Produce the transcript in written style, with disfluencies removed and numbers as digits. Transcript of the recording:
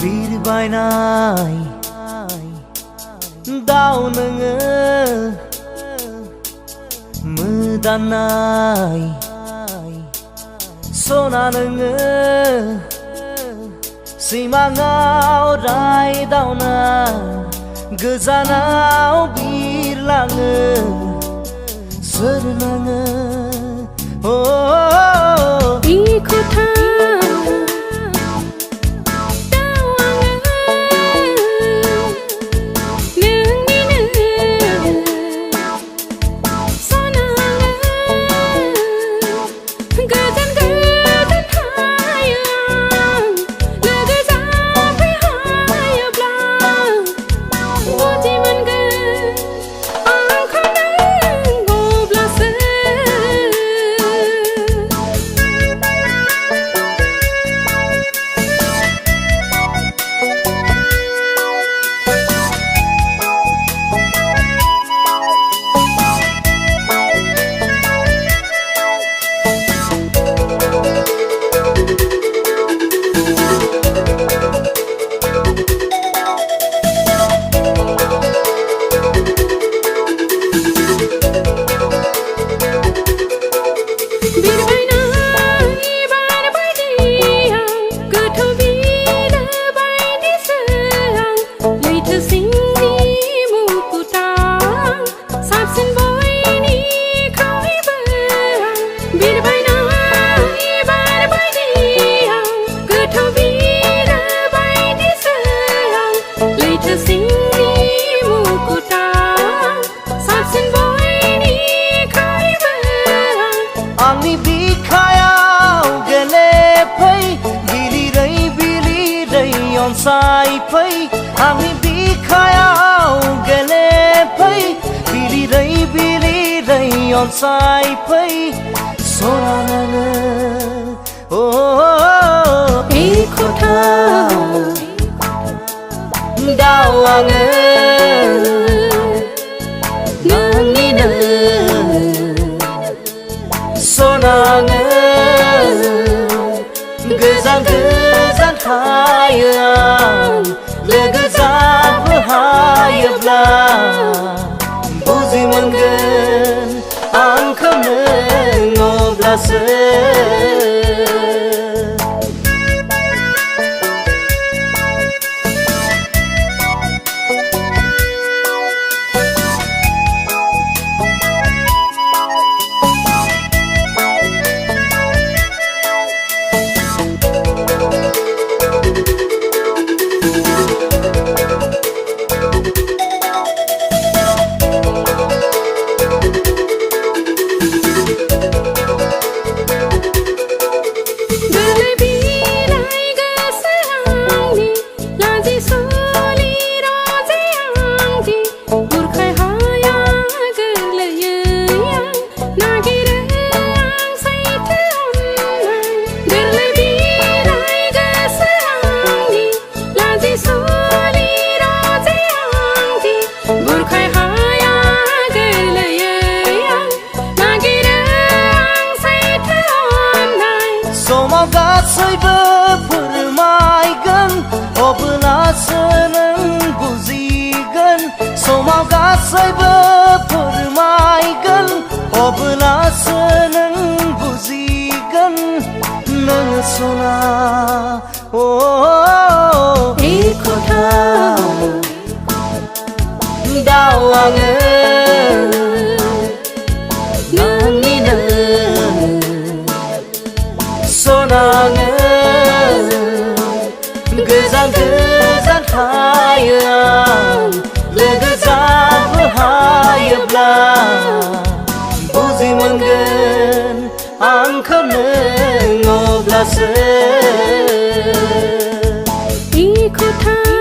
बिरबायनाय दाउ नोङो मोदाननाय सना नोङो सिमाङाव रायदावना गोजानाव बिरलाङो सोर नोङो इ खोथा आंनि बिखायाव गेलेफै बिलिरै अनसायफै आंनि बिखायाव गेलेफै बिलिरै अनसायफै सना नोङो इ खोथा दाउ आङो नोंनिनो सनाङो गोजान गोजान थायो आं लोगो जाबो हायोब्ला बुजि मोनगोन आंखौ नों अब्लासो गासैबो फोरमायगोन अब्लासो नों बुजिगोन समाव गासैबो फोरमायगोन अब्लासो नों बुजिगोन नों सना इ खोथा दाउ आङो नोंनिनो सनाङो गोजान गोजान थायो आं लोगो जाबो हायोब्ला बुजि मोनगोन आंखौ नों अब्लासो इ खोथा